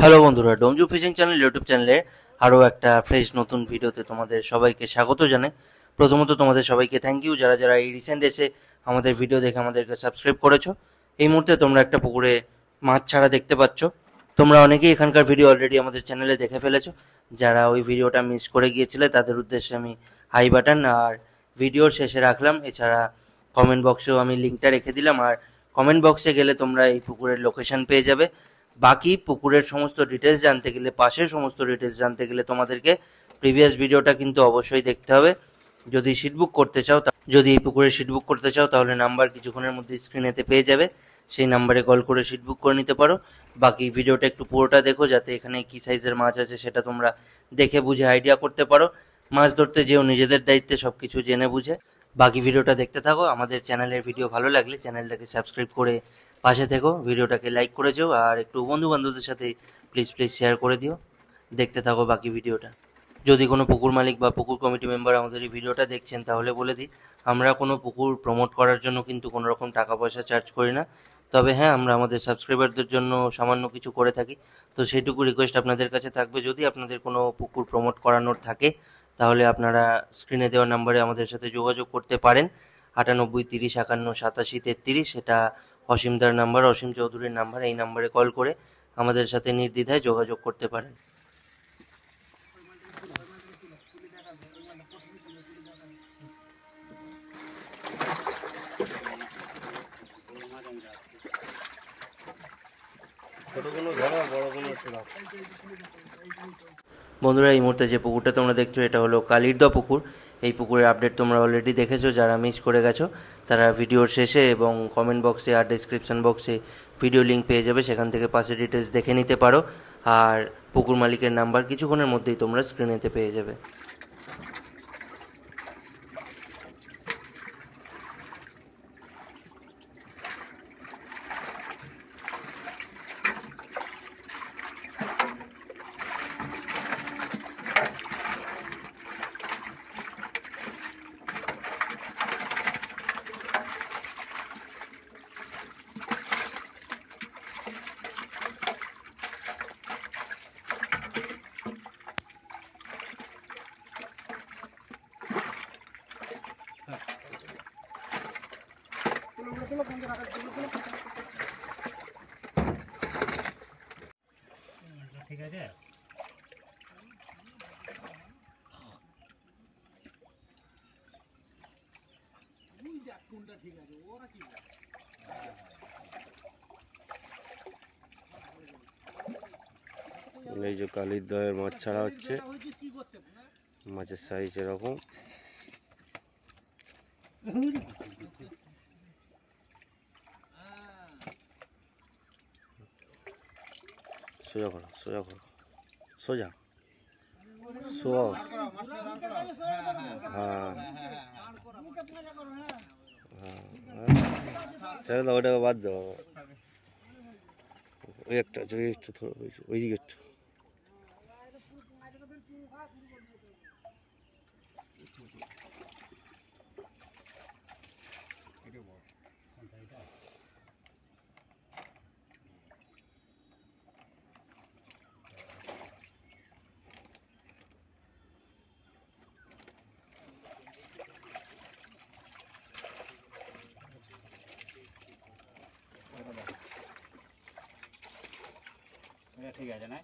Hello বন্ধুরা, ডোমজু fishing channel YouTube চ্যানেলে আরও একটা ফ্রেশ নতুন ভিডিওতে তোমাদের সবাইকে স্বাগত জানাই। প্রথমত তোমাদের সবাইকে থ্যাংক ইউ, যারা যারা এই রিসেন্ট এসে আমাদের ভিডিও দেখে আমাদেরকে সাবস্ক্রাইব করেছো। এই মুহূর্তে তোমরা একটা পুকুরে মাছ ছাড়া দেখতে পাচ্ছ। তোমরা অনেকেই এখানকার ভিডিও অলরেডি আমাদের চ্যানেলে দেখে ফেলেছো। যারা ওই ভিডিওটা মিস করে গিয়েছিলে তাদের উদ্দেশ্যে আমি হাই বাটন আর ভিডিওর শেষে রাখলাম, এছাড়া কমেন্ট বক্সেও আমি লিঙ্কটা রেখে দিলাম। আর কমেন্ট বক্সে গেলে তোমরা এই পুকুরের লোকেশন পেয়ে যাবে। বাকি পুকুরের সমস্ত ডিটেলস জানতে গেলে, পাশের সমস্ত ডিটেলস জানতে গেলে তোমাদেরকে প্রিভিয়াস ভিডিওটা কিন্তু অবশ্যই দেখতে হবে। যদি সিট বুক করতে চাও, যদি এই পুকুরে সিট বুক করতে চাও তাহলে নাম্বার কিছুক্ষণের মধ্যে স্ক্রিনেতে পেয়ে যাবে, সেই নাম্বারে কল করে সিট বুক করে নিতে পারো। বাকি ভিডিওটা একটু পুরোটা দেখো, যাতে এখানে কী সাইজের মাছ আছে সেটা তোমরা দেখে বুঝে আইডিয়া করতে পারো। মাছ ধরতে যেও নিজেদের দায়িত্বে সব কিছু জেনে বুঝে। বাকি ভিডিওটা দেখতে থাকো। আমাদের চ্যানেলের ভিডিও ভালো লাগলে চ্যানেলটাকে সাবস্ক্রাইব করে পাশে থেকো, ভিডিওটাকে লাইক করে যেও, আর একটু বন্ধু বান্ধবদের সাথে প্লিজ শেয়ার করে দিও। দেখতে থাকো বাকি ভিডিওটা। যদি কোনো পুকুর মালিক বা পুকুর কমিটি মেম্বার আমাদের এই ভিডিওটা দেখছেন তাহলে বলে দিই, আমরা কোনো পুকুর প্রমোট করার জন্য কিন্তু কোনো রকম টাকা পয়সা চার্জ করি না। তবে হ্যাঁ, আমরা আমাদের সাবস্ক্রাইবারদের জন্য সামান্য কিছু করে থাকি। তো সেইটুকু রিকোয়েস্ট আপনাদের কাছে থাকবে, যদি আপনাদের কোনো পুকুর প্রমোট করানোর থাকে তাহলে আপনারা স্ক্রিনে দেওয়া নাম্বারে আমাদের সাথে যোগাযোগ করতে পারেন। 98 30 51 87 33, সেটা অসীমদার নাম্বার, অসীম চৌধুরীর নাম্বার। এই নাম্বারে কল করে আমাদের সাথে নির্দ্বিধায় যোগাযোগ করতে পারেন। বন্ধুরা, এই মুহূর্তে যে পুকুরটা তোমরা দেখছো এটা হলো কালিরদহ পুকুর। এই পুকুরের আপডেট তোমরা অলরেডি দেখেছো। যারা মিস করে গেছো তারা ভিডিওর শেষে এবং কমেন্ট বক্সে আর ডিসক্রিপশন বক্সে ভিডিও লিঙ্ক পেয়ে যাবে, সেখান থেকে পাশে ডিটেলস দেখে নিতে পারো। আর পুকুর মালিকের নাম্বার কিছুক্ষণের মধ্যেই তোমরা স্ক্রিনেতে পেয়ে যাবে। ঠিক আছে, এই যে কালিরদহের মাছ ছাড়া হচ্ছে, মাছের সাইজ এরকম। সোজা করো, সোজা করো, সোজা সোয়া। হ্যাঁ হ্যাঁ, ছেড়ে দাও, ওটাকে বাদ দাও। ওই একটা আছে, ওই একটা ধরো, ওই দিকে একটা। ঠিক আছে না?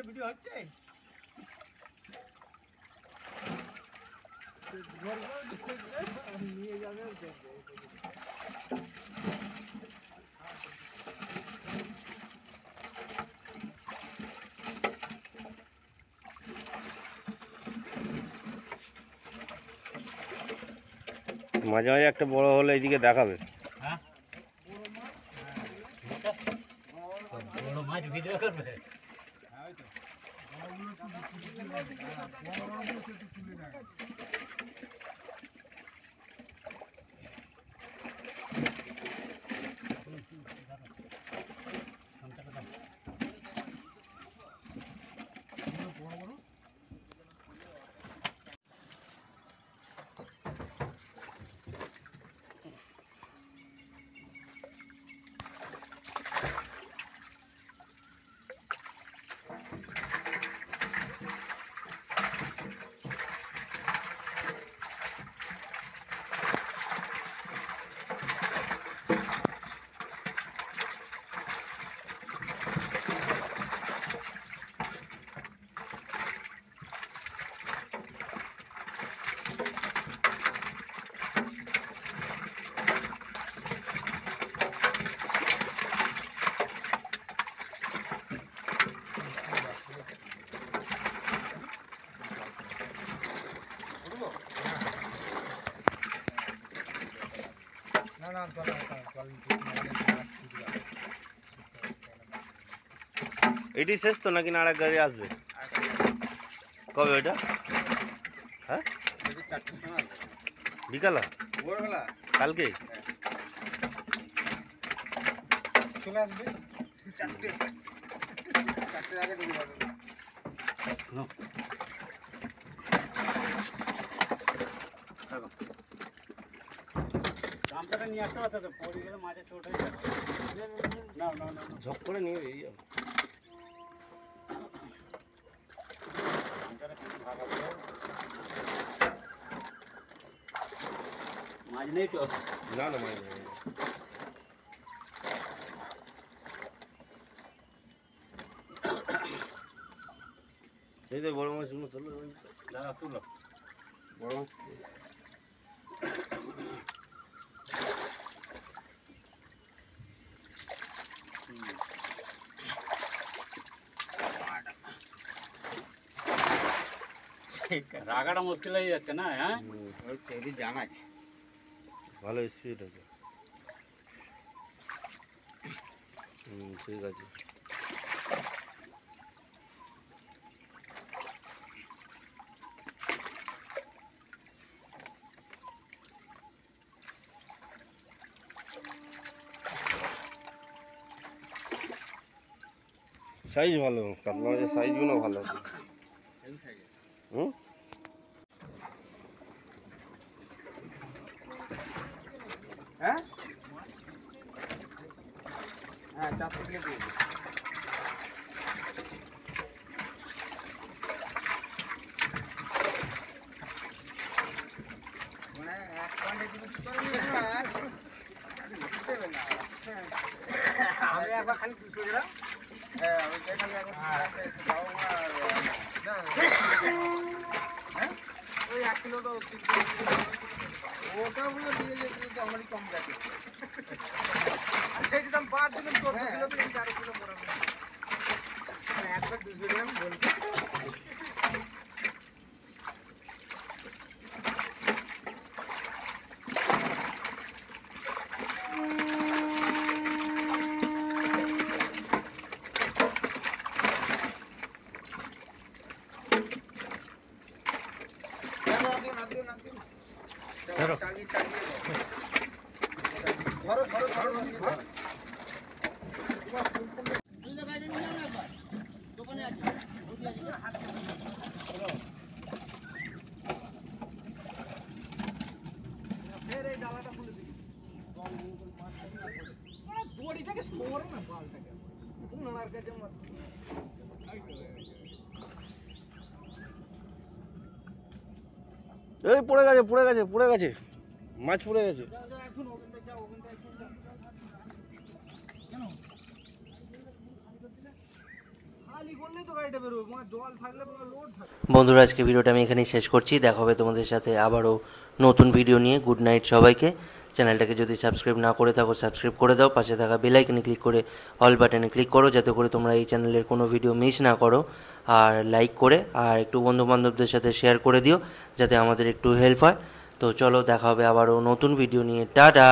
ভিডিও হচ্ছে নিয়ে যাবে। মাঝে মাঝে একটা বড় হলে এইদিকে দেখাবে। হ্যাঁ, বড় মাছ ভিডিও করবে। এটি শেষ তো নাকি না আরেক গাড়ি আসবে? কবে ওইটা? হ্যাঁ বিকালা কালকে চলে আসবে 4টের আগে ঢুকে যাবে। গামছাটা নিয়ে আসতে পারতো তো, পড়ে গেলে মাঝে চোট হয়ে যাবে। না না না ঝপ করে নিয়ে এই গামছাটা কিছু ভাগ আছে। মাছ নেই তো? না না মানে এই তো বড় মাছগুলো তোলো দাদা তুলো। বড় মাছ রাগাটা মুশকিল হয়ে যাচ্ছে না? হ্যাঁ ওই তেরি জানাই ভালো স্পিড আছে। ঠিক আছে সাইজ ভালো, কাতলা মাছের সাইজগুলো ভালো। হুম হ্যাঁ হ্যাঁ 400 দিয়ে দিই। মানে 1 পয়েন্টে দিবি কি করে নিয়ে না আর দেবে না। আমি একবার খালি 200 গ্রাম হ্যাঁ আমি খালি একবার দাও আর না হ্যাঁ ওই 1 কিলো তো ওটা বলে দিয়ে যেতে তো আমারই কম যাচ্ছে। সেই দাম বাদ দিলাম তো 2 কিলো তো 4 কিলো পড়ে না। একবার 200 গ্রাম বলছি। এই পড়ে গেছে পড়ে গেছে পড়ে গেছে মাছ পড়ে গেছে। বন্ধুরা আজকে ভিডিওটা আমি এখানেই শেষ করছি। দেখা হবে তোমাদের সাথে আবারও নতুন ভিডিও নিয়ে। গুড নাইট সবাইকে। চ্যানেলটাকে যদি সাবস্ক্রাইব না করে থাকো সাবস্ক্রাইব করে দাও, পাশে থাকা বেল আইকনে ক্লিক করে অল বাটনে ক্লিক করো যাতে করে তোমরা এই চ্যানেলের কোনো ভিডিও মিস না করো। আর লাইক করে আর একটু বন্ধুবান্ধবদের সাথে শেয়ার করে দিও যাতে আমাদের একটু হেল্প হয়। তো চলো দেখা হবে আবারও নতুন ভিডিও নিয়ে। টাটা।